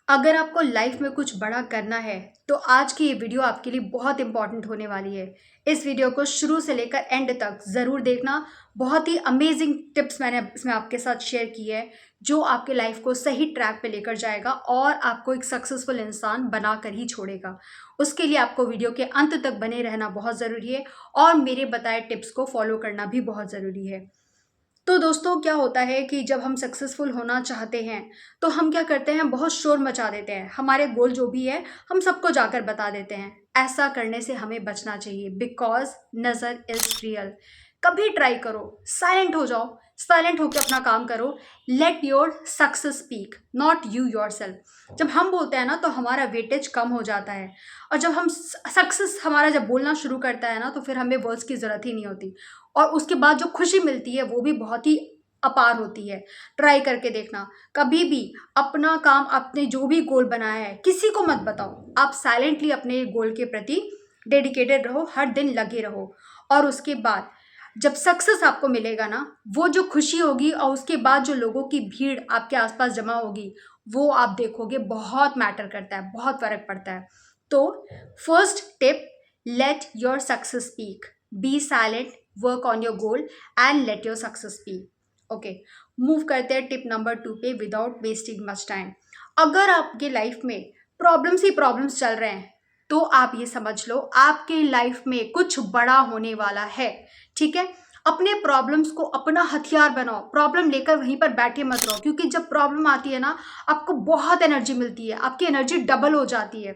अगर आपको लाइफ में कुछ बड़ा करना है तो आज की ये वीडियो आपके लिए बहुत इंपॉर्टेंट होने वाली है। इस वीडियो को शुरू से लेकर एंड तक ज़रूर देखना। बहुत ही अमेजिंग टिप्स मैंने इसमें आपके साथ शेयर की है जो आपके लाइफ को सही ट्रैक पे लेकर जाएगा और आपको एक सक्सेसफुल इंसान बना कर ही छोड़ेगा। उसके लिए आपको वीडियो के अंत तक बने रहना बहुत ज़रूरी है और मेरे बताए टिप्स को फॉलो करना भी बहुत ज़रूरी है। तो दोस्तों क्या होता है कि जब हम सक्सेसफुल होना चाहते हैं तो हम क्या करते हैं, बहुत शोर मचा देते हैं। हमारे गोल जो भी है हम सबको जाकर बता देते हैं। ऐसा करने से हमें बचना चाहिए बिकॉज नज़र इज रियल। कभी ट्राई करो, साइलेंट हो जाओ, साइलेंट होकर अपना काम करो। Late your success speak, not you your self. जब हम बोलते हैं ना तो हमारा वेटेज कम हो जाता है और जब हम सक्सेस हमारा जब बोलना शुरू करता है ना तो फिर हमें वर्ड्स की ज़रूरत ही नहीं होती और उसके बाद जो खुशी मिलती है वो भी बहुत ही अपार होती है। ट्राई करके देखना। कभी भी अपना काम, अपने जो भी गोल बनाया है किसी को मत बताओ। आप साइलेंटली अपने गोल के प्रति डेडिकेटेड रहो, हर दिन लगे रहो और उसके बाद जब सक्सेस आपको मिलेगा ना, वो जो खुशी होगी और उसके बाद जो लोगों की भीड़ आपके आसपास जमा होगी वो आप देखोगे बहुत मैटर करता है, बहुत फर्क पड़ता है। तो first tip, let your success speak, be silent, work on your goal and let your success speak. Okay, move करते हैं टिप नंबर 2 पे, विदाउट वेस्टिंग मच टाइम। अगर आपके लाइफ में प्रॉब्लम्स ही प्रॉब्लम्स चल रहे हैं तो आप ये समझ लो आपके लाइफ में कुछ बड़ा होने वाला है। ठीक है, अपने प्रॉब्लम्स को अपना हथियार बनाओ। प्रॉब्लम लेकर वहीं पर बैठे मत रहो, क्योंकि जब प्रॉब्लम आती है ना आपको बहुत एनर्जी मिलती है, आपकी एनर्जी डबल हो जाती है,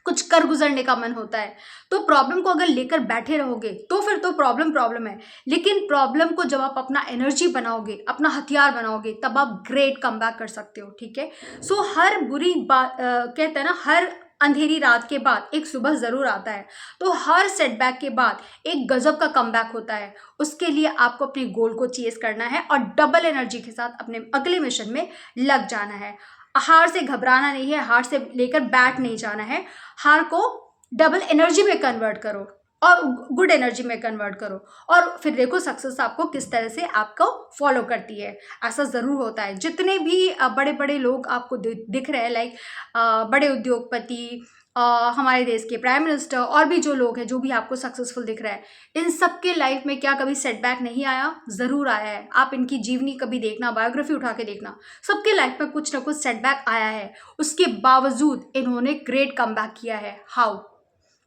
कुछ कर गुजरने का मन होता है। तो प्रॉब्लम को अगर लेकर बैठे रहोगे तो फिर तो प्रॉब्लम प्रॉब्लम है, लेकिन प्रॉब्लम को जब आप अपना एनर्जी बनाओगे, अपना हथियार बनाओगे, तब आप ग्रेट कमबैक कर सकते हो। ठीक है, सो हर बुरी बात कहते हैं ना, हर अंधेरी रात के बाद एक सुबह जरूर आता है। तो हर सेटबैक के बाद एक गजब का कमबैक होता है। उसके लिए आपको अपने गोल को चेस करना है और डबल एनर्जी के साथ अपने अगले मिशन में लग जाना है। हार से घबराना नहीं है, हार से लेकर बैठ नहीं जाना है। हार को डबल एनर्जी में कन्वर्ट करो और गुड एनर्जी में कन्वर्ट करो और फिर देखो सक्सेस आपको किस तरह से आपको फॉलो करती है। ऐसा ज़रूर होता है। जितने भी बड़े बड़े लोग आपको दिख रहे हैं, लाइक बड़े उद्योगपति, हमारे देश के प्राइम मिनिस्टर और भी जो लोग हैं, जो भी आपको सक्सेसफुल दिख रहा है, इन सबके लाइफ में क्या कभी सेटबैक नहीं आया? ज़रूर आया है। आप इनकी जीवनी कभी देखना, बायोग्राफी उठा के देखना, सबके लाइफ में कुछ ना कुछ सेटबैक आया है। उसके बावजूद इन्होंने ग्रेट कमबैक किया है। हाउ?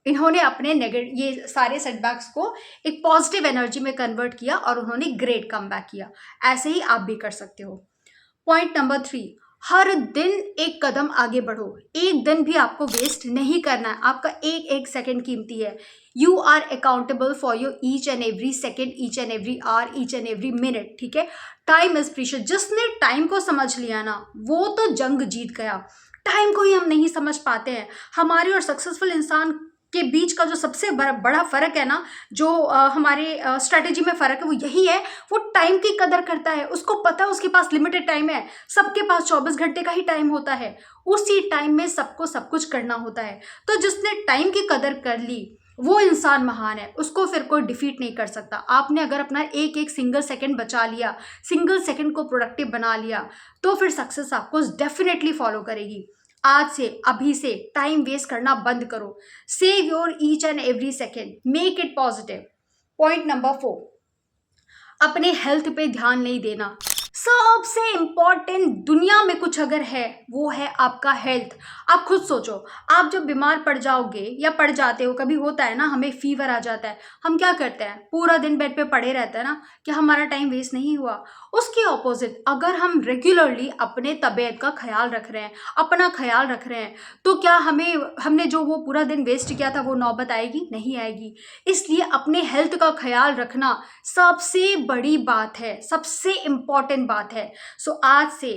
इन्होंने अपने ये सारे सेटबैक्स को एक पॉजिटिव एनर्जी में कन्वर्ट किया और उन्होंने ग्रेट कमबैक किया। ऐसे ही आप भी कर सकते हो। पॉइंट नंबर 3, हर दिन एक कदम आगे बढ़ो। एक दिन भी आपको वेस्ट नहीं करना है। आपका एक एक सेकंड कीमती है। You are accountable for your each and every second, each and every hour, each and every minute. ठीक है, टाइम इज प्रीशियस। जिसने टाइम को समझ लिया ना वो तो जंग जीत गया। टाइम को ही हम नहीं समझ पाते हैं। हमारे और सक्सेसफुल इंसान के बीच का जो सबसे बड़ा फर्क है ना, जो हमारे स्ट्रेटेजी में फर्क है, वो यही है। वो टाइम की कदर करता है। उसको पता है उसके पास लिमिटेड टाइम है। सबके पास 24 घंटे का ही टाइम होता है। उसी टाइम में सबको सब कुछ करना होता है। तो जिसने टाइम की कदर कर ली वो इंसान महान है। उसको फिर कोई डिफीट नहीं कर सकता। आपने अगर अपना एक एक सिंगल सेकंड बचा लिया, सिंगल सेकंड को प्रोडक्टिव बना लिया, तो फिर सक्सेस आपको डेफिनेटली फॉलो करेगी। आज से, अभी से टाइम वेस्ट करना बंद करो। Save your each and every second, make it positive. Point number 4, अपने हेल्थ पे ध्यान नहीं देना। सबसे इंपॉर्टेंट दुनिया में कुछ अगर है वो है आपका हेल्थ। आप खुद सोचो, आप जब बीमार पड़ जाओगे या पड़ जाते हो, कभी होता है ना हमें फीवर आ जाता है, हम क्या करते हैं? पूरा दिन बेड पे पड़े रहते हैं ना, कि हमारा टाइम वेस्ट नहीं हुआ। उसके ऑपोजिट अगर हम रेगुलरली अपने तबीयत का ख्याल रख रहे हैं, अपना ख्याल रख रहे हैं, तो क्या हमने जो वो पूरा दिन वेस्ट किया था वो नौबत आएगी? नहीं आएगी। इसलिए अपने हेल्थ का ख्याल रखना सबसे बड़ी बात है, सबसे इंपॉर्टेंट बात है। सो आज से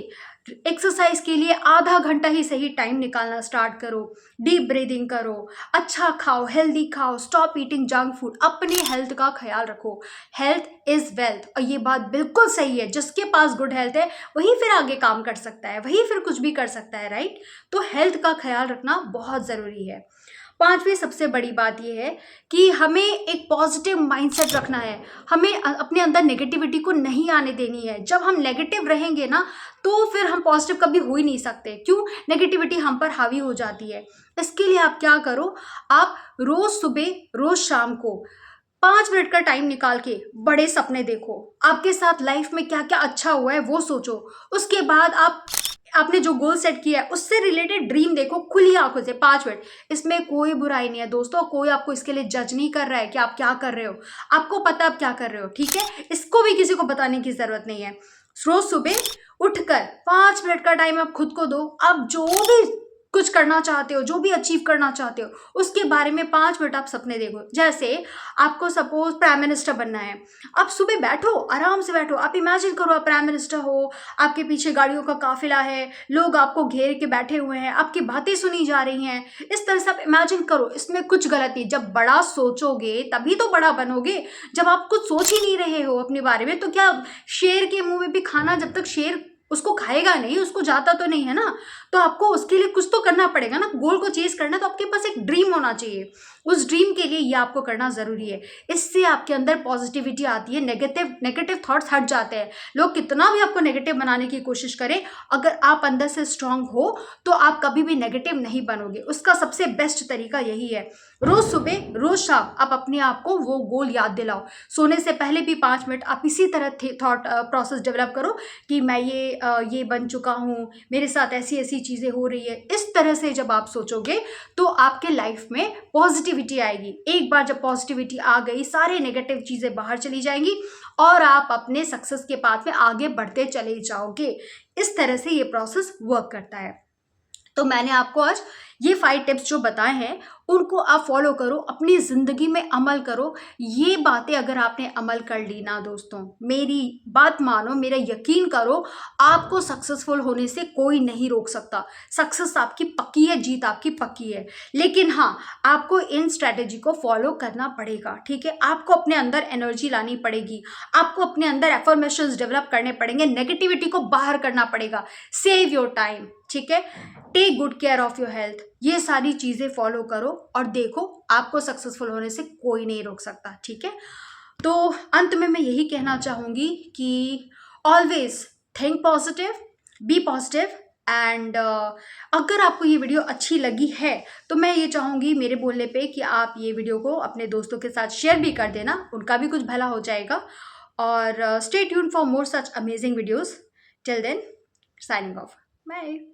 एक्सरसाइज के लिए आधा घंटा ही सही टाइम निकालना स्टार्ट करो। डीप ब्रीदिंग करो, अच्छा खाओ, हेल्दी खाओ, स्टॉप ईटिंग जंक फूड। अपने हेल्थ का ख्याल रखो। हेल्थ इज वेल्थ, और ये बात बिल्कुल सही है। जिसके पास गुड हेल्थ है वही फिर आगे काम कर सकता है, वही फिर कुछ भी कर सकता है, राइट? तो हेल्थ का ख्याल रखना बहुत ज़रूरी है। पांचवी सबसे बड़ी बात यह है कि हमें एक पॉजिटिव माइंडसेट रखना है। हमें अपने अंदर नेगेटिविटी को नहीं आने देनी है। जब हम नेगेटिव रहेंगे ना तो फिर हम पॉजिटिव कभी हो ही नहीं सकते। क्यों? नेगेटिविटी हम पर हावी हो जाती है। इसके लिए आप क्या करो, आप रोज सुबह रोज शाम को 5 मिनट का टाइम निकाल के बड़े सपने देखो। आपके साथ लाइफ में क्या क्या अच्छा हुआ है वो सोचो। उसके बाद आपने जो गोल सेट किया है उससे रिलेटेड ड्रीम देखो खुली आंखों से 5 मिनट। इसमें कोई बुराई नहीं है दोस्तों, कोई आपको इसके लिए जज नहीं कर रहा है कि आप क्या कर रहे हो। आपको पता आप क्या कर रहे हो, ठीक है? इसको भी किसी को बताने की जरूरत नहीं है। रोज सुबह उठकर 5 मिनट का टाइम आप खुद को दो। आप जो भी कुछ करना चाहते हो, जो भी अचीव करना चाहते हो, उसके बारे में 5 मिनट आप सपने देखो। जैसे आपको सपोज प्राइम मिनिस्टर बनना है, आप सुबह बैठो, आराम से बैठो, आप इमेजिन करो आप प्राइम मिनिस्टर हो, आपके पीछे गाड़ियों का काफिला है, लोग आपको घेर के बैठे हुए हैं, आपकी बातें सुनी जा रही हैं। इस तरह से आप इमेजिन करो, इसमें कुछ गलत नहीं। जब बड़ा सोचोगे तभी तो बड़ा बनोगे। जब आप कुछ सोच ही नहीं रहे हो अपने बारे में, तो क्या शेर के मुंह में भी खाना, जब तक शेर उसको खाएगा नहीं, उसको जाता तो नहीं है ना। तो आपको उसके लिए कुछ तो करना पड़ेगा ना। गोल को चेज करना है तो आपके पास एक ड्रीम होना चाहिए। उस ड्रीम के लिए ये आपको करना जरूरी है। इससे आपके अंदर पॉजिटिविटी आती है, नेगेटिव थॉट्स हट जाते हैं। लोग कितना भी आपको नेगेटिव बनाने की कोशिश करें, अगर आप अंदर से स्ट्रांग हो तो आप कभी भी नेगेटिव नहीं बनोगे। उसका सबसे बेस्ट तरीका यही है, रोज सुबह रोज शाम आप अपने आप को वो गोल याद दिलाओ। सोने से पहले भी 5 मिनट आप इसी तरह थॉट प्रोसेस डेवलप करो कि मैं ये बन चुका हूँ, मेरे साथ ऐसी ऐसी चीज़ें हो रही है। इस तरह से जब आप सोचोगे तो आपके लाइफ में पॉजिटिविटी आएगी। एक बार जब पॉजिटिविटी आ गई, सारे नेगेटिव चीज़ें बाहर चली जाएंगी और आप अपने सक्सेस के पाथ में आगे बढ़ते चले जाओगे। इस तरह से ये प्रोसेस वर्क करता है। तो मैंने आपको आज ये 5 टिप्स जो बताए हैं उनको आप फॉलो करो, अपनी ज़िंदगी में अमल करो। ये बातें अगर आपने अमल कर ली ना दोस्तों, मेरी बात मानो, मेरा यकीन करो, आपको सक्सेसफुल होने से कोई नहीं रोक सकता। सक्सेस आपकी पक्की है, जीत आपकी पक्की है। लेकिन हाँ, आपको इन स्ट्रैटेजी को फॉलो करना पड़ेगा, ठीक है? आपको अपने अंदर एनर्जी लानी पड़ेगी, आपको अपने अंदर एफर्मेशंस डेवलप करने पड़ेंगे, नेगेटिविटी को बाहर करना पड़ेगा। सेव योर टाइम, ठीक है? Take good care of your health. ये सारी चीज़ें फॉलो करो और देखो, आपको सक्सेसफुल होने से कोई नहीं रोक सकता, ठीक है? तो अंत में मैं यही कहना चाहूँगी कि always think positive, be positive and अगर आपको ये वीडियो अच्छी लगी है तो मैं ये चाहूँगी मेरे बोलने पे कि आप ये वीडियो को अपने दोस्तों के साथ शेयर भी कर देना, उनका भी कुछ भला हो जाएगा। और stay tuned for more such amazing videos. Till then, signing off, bye.